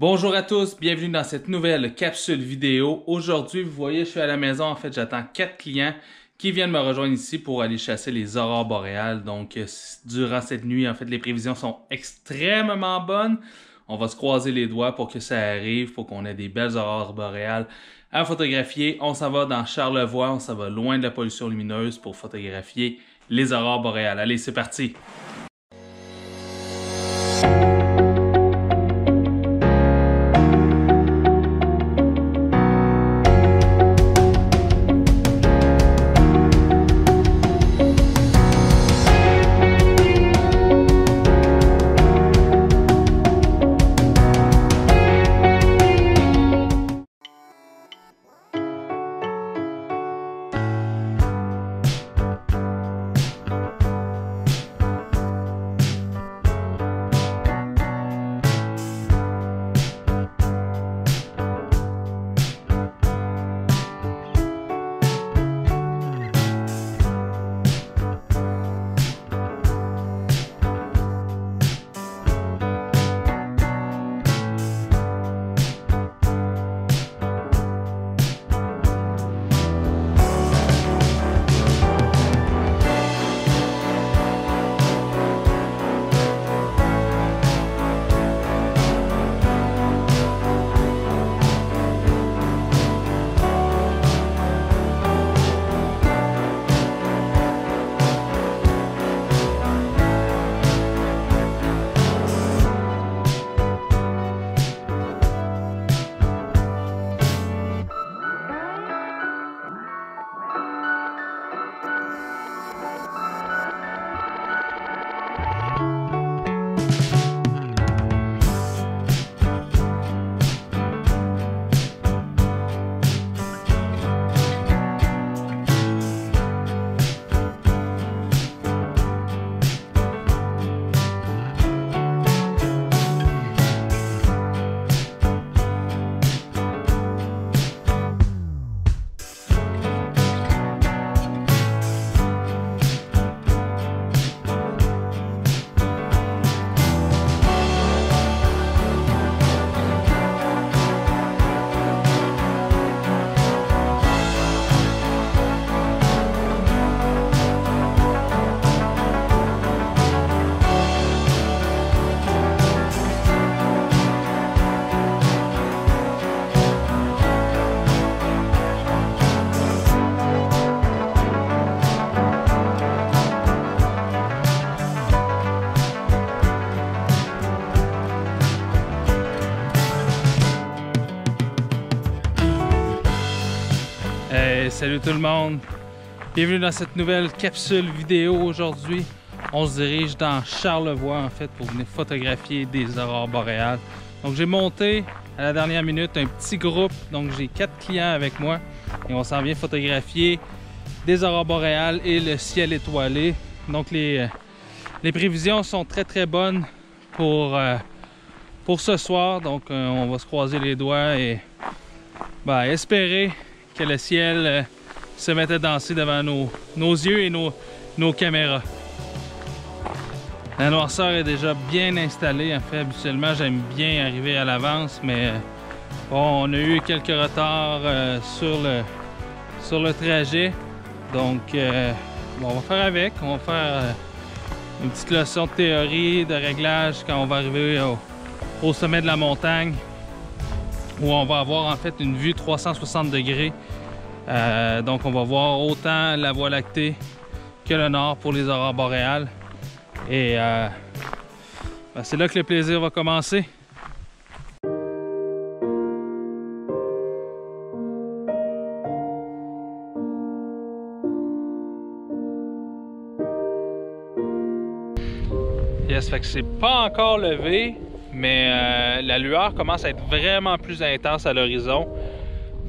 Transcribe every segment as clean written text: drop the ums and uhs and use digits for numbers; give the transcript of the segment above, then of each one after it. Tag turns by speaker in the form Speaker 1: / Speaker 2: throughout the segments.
Speaker 1: Bonjour à tous, bienvenue dans cette nouvelle capsule vidéo. Aujourd'hui, vous voyez, je suis à la maison. En fait, j'attends 4 clients qui viennent me rejoindre ici pour aller chasser les aurores boréales. Donc, durant cette nuit, en fait, les prévisions sont extrêmement bonnes. On va se croiser les doigts pour que ça arrive, pour qu'on ait des belles aurores boréales à photographier. On s'en va dans Charlevoix, on s'en va loin de la pollution lumineuse pour photographier les aurores boréales. Allez, c'est parti! Salut tout le monde, bienvenue dans cette nouvelle capsule vidéo. Aujourd'hui, on se dirige dans Charlevoix en fait pour venir photographier des aurores boréales. Donc j'ai monté à la dernière minute un petit groupe, donc j'ai 4 clients avec moi et on s'en vient photographier des aurores boréales et le ciel étoilé. Donc les prévisions sont très bonnes pour ce soir, donc on va se croiser les doigts et espérer que le ciel se mette à danser devant nos yeux et nos caméras. La noirceur est déjà bien installée. En fait, habituellement, j'aime bien arriver à l'avance, mais bon, on a eu quelques retards sur le trajet. Donc, on va faire avec. On va faire une petite leçon de théorie, de réglage quand on va arriver au sommet de la montagne, où on va avoir en fait une vue 360 degrés. Donc on va voir autant la Voie lactée que le nord pour les aurores boréales. Et c'est là que le plaisir va commencer. Yes, fait que c'est pas encore levé, mais la lueur commence à être vraiment plus intense à l'horizon.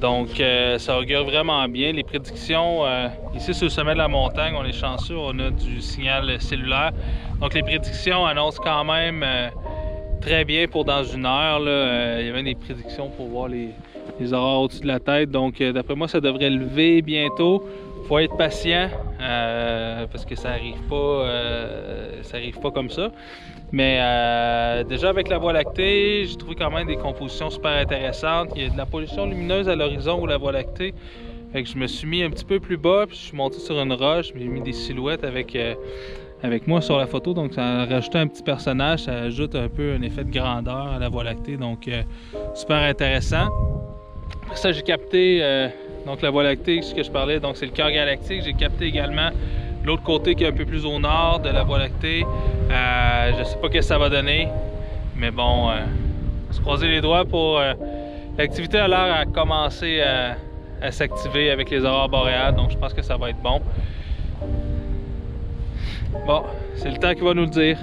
Speaker 1: Donc ça augure vraiment bien. Les prédictions, ici sur le sommet de la montagne, on est chanceux, on a du signal cellulaire. Donc les prédictions annoncent quand même très bien pour dans une heure. Là, il y avait des prédictions pour voir les aurores au-dessus de la tête. Donc d'après moi, ça devrait lever bientôt. Faut être patient parce que ça arrive pas comme ça. Mais déjà avec la Voie lactée, j'ai trouvé quand même des compositions super intéressantes. Il y a de la pollution lumineuse à l'horizon ou la Voie lactée. Fait que je me suis mis un petit peu plus bas, puis je suis monté sur une roche, j'ai mis des silhouettes avec moi sur la photo, donc ça a rajouté un petit personnage, ça ajoute un peu un effet de grandeur à la Voie lactée, donc super intéressant. Après ça, j'ai capté donc la Voie lactée, ce que je parlais, donc c'est le cœur galactique. J'ai capté également l'autre côté qui est un peu plus au nord de la Voie lactée. Je sais pas ce que ça va donner, mais bon, on va se croiser les doigts pour... l'activité a l'air à commencer à s'activer avec les aurores boréales, donc je pense que ça va être bon. Bon, c'est le temps qui va nous le dire.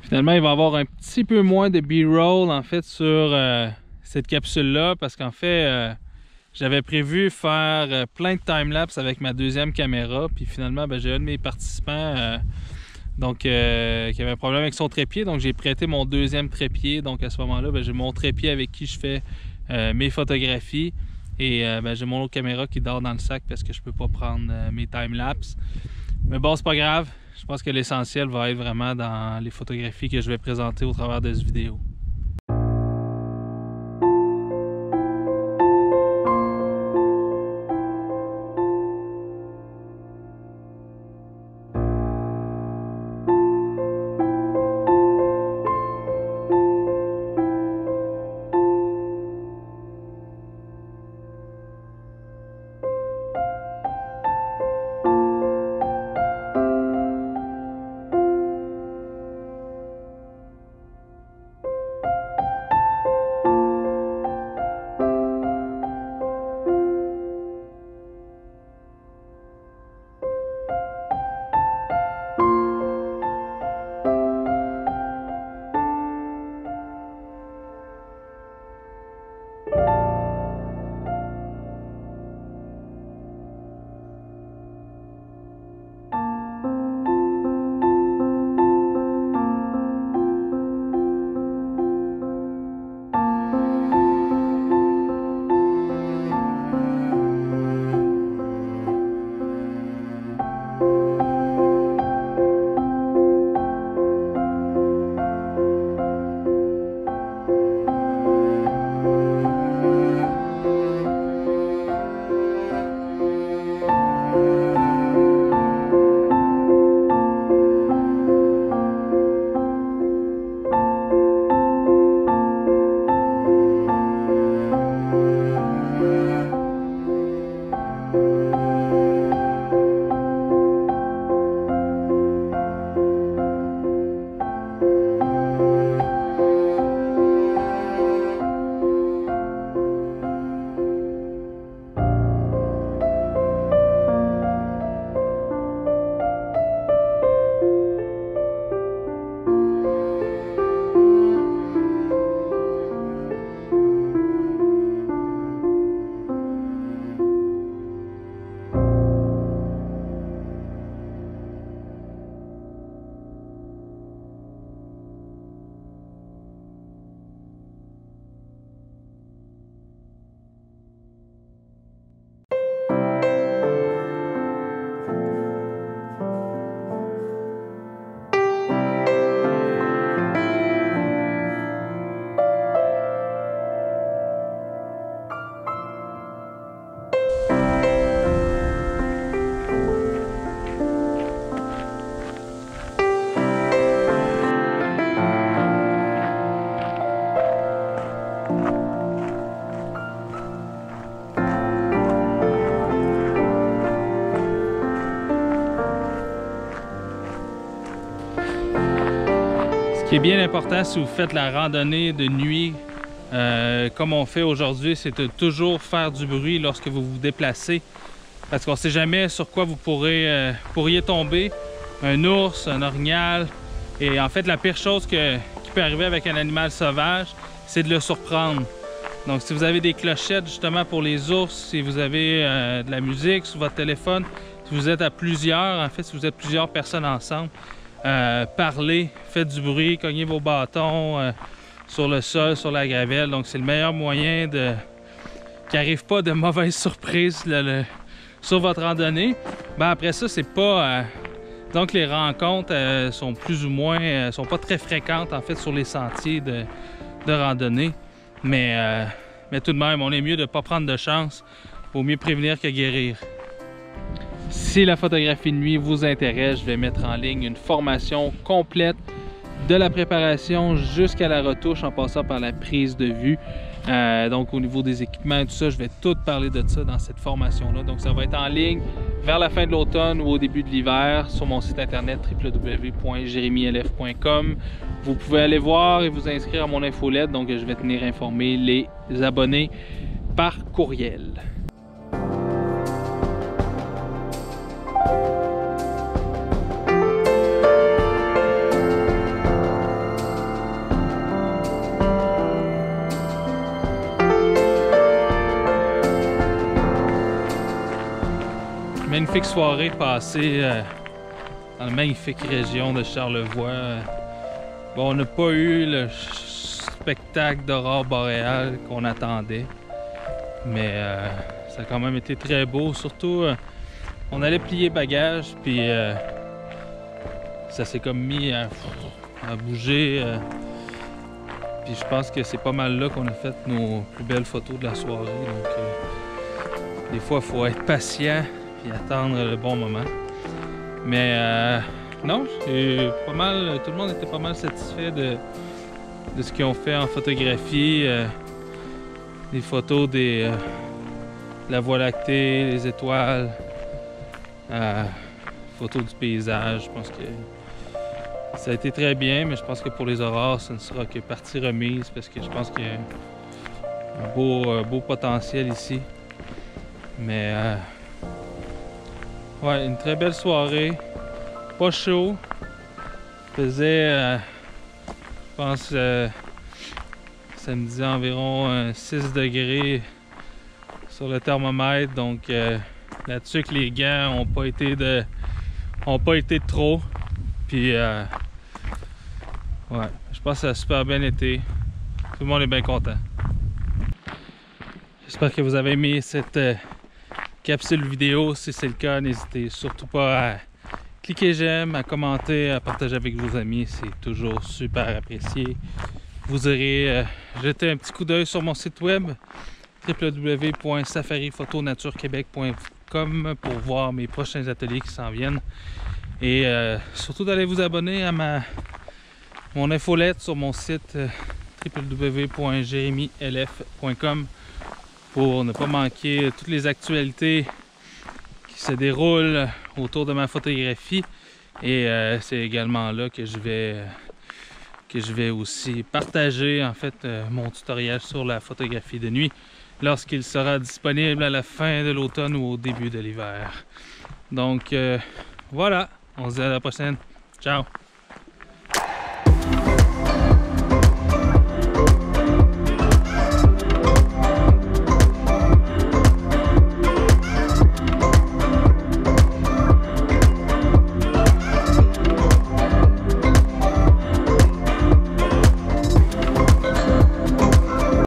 Speaker 1: Finalement, il va y avoir un petit peu moins de B-roll en fait sur cette capsule-là parce qu'en fait, j'avais prévu faire plein de time-lapse avec ma deuxième caméra. Puis finalement, j'ai un de mes participants qui avait un problème avec son trépied. Donc j'ai prêté mon deuxième trépied. Donc à ce moment-là, j'ai mon trépied avec qui je fais mes photographies. Et j'ai mon autre caméra qui dort dans le sac parce que je peux pas prendre mes time-lapse. Mais bon, c'est pas grave. Je pense que l'essentiel va être vraiment dans les photographies que je vais présenter au travers de cette vidéo. Ce qui est bien important si vous faites la randonnée de nuit, comme on fait aujourd'hui, c'est de toujours faire du bruit lorsque vous vous déplacez. Parce qu'on ne sait jamais sur quoi vous pourriez tomber. Un ours, un orignal. Et en fait, la pire chose qui peut arriver avec un animal sauvage, c'est de le surprendre. Donc si vous avez des clochettes justement pour les ours, si vous avez de la musique sur votre téléphone, si vous êtes à plusieurs, en fait si vous êtes plusieurs personnes ensemble, parlez, faites du bruit, cognez vos bâtons sur le sol, sur la gravelle. Donc c'est le meilleur moyen qu'il n'arrive pas de mauvaises surprises sur votre randonnée. Ben, après ça, c'est pas... donc les rencontres sont plus ou moins... sont pas très fréquentes en fait sur les sentiers de randonnée. Mais tout de même, on est mieux de ne pas prendre de chance. Vaut mieux prévenir que guérir. Si la photographie de nuit vous intéresse, je vais mettre en ligne une formation complète de la préparation jusqu'à la retouche en passant par la prise de vue. Donc au niveau des équipements et tout ça, je vais tout parler de ça dans cette formation-là. Donc ça va être en ligne vers la fin de l'automne ou au début de l'hiver sur mon site internet www.jeremylf.com. Vous pouvez aller voir et vous inscrire à mon infolette. Donc je vais tenir informer les abonnés par courriel. Magnifique soirée passée dans la magnifique région de Charlevoix. Bon, on n'a pas eu le spectacle d'aurore boréale qu'on attendait, mais ça a quand même été très beau. Surtout, on allait plier bagages, puis ça s'est comme mis à bouger. Puis je pense que c'est pas mal là qu'on a fait nos plus belles photos de la soirée. Donc, des fois, il faut être patient et attendre le bon moment. Mais non, c'est pas mal, tout le monde était pas mal satisfait de ce qu'ils ont fait en photographie. Des photos de la Voie lactée, les étoiles, photos du paysage. Je pense que ça a été très bien, mais je pense que pour les aurores, ce ne sera que partie remise parce que je pense qu'il y a un beau potentiel ici. Mais ouais, une très belle soirée, pas chaud, il faisait, je pense, samedi environ 6 degrés sur le thermomètre, donc là-dessus que les gants n'ont pas été de trop, puis ouais, je pense que ça a super bien été, tout le monde est bien content. J'espère que vous avez aimé cette capsule vidéo. Si c'est le cas, n'hésitez surtout pas à cliquer j'aime, à commenter, à partager avec vos amis, c'est toujours super apprécié. Vous aurez jeté un petit coup d'œil sur mon site web www.safariphotonaturequebec.com pour voir mes prochains ateliers qui s'en viennent. Et surtout d'aller vous abonner à mon infolette sur mon site www.jeremylf.com pour ne pas manquer toutes les actualités qui se déroulent autour de ma photographie. Et c'est également là que je vais aussi partager en fait mon tutoriel sur la photographie de nuit lorsqu'il sera disponible à la fin de l'automne ou au début de l'hiver. Donc voilà, on se dit à la prochaine. Ciao!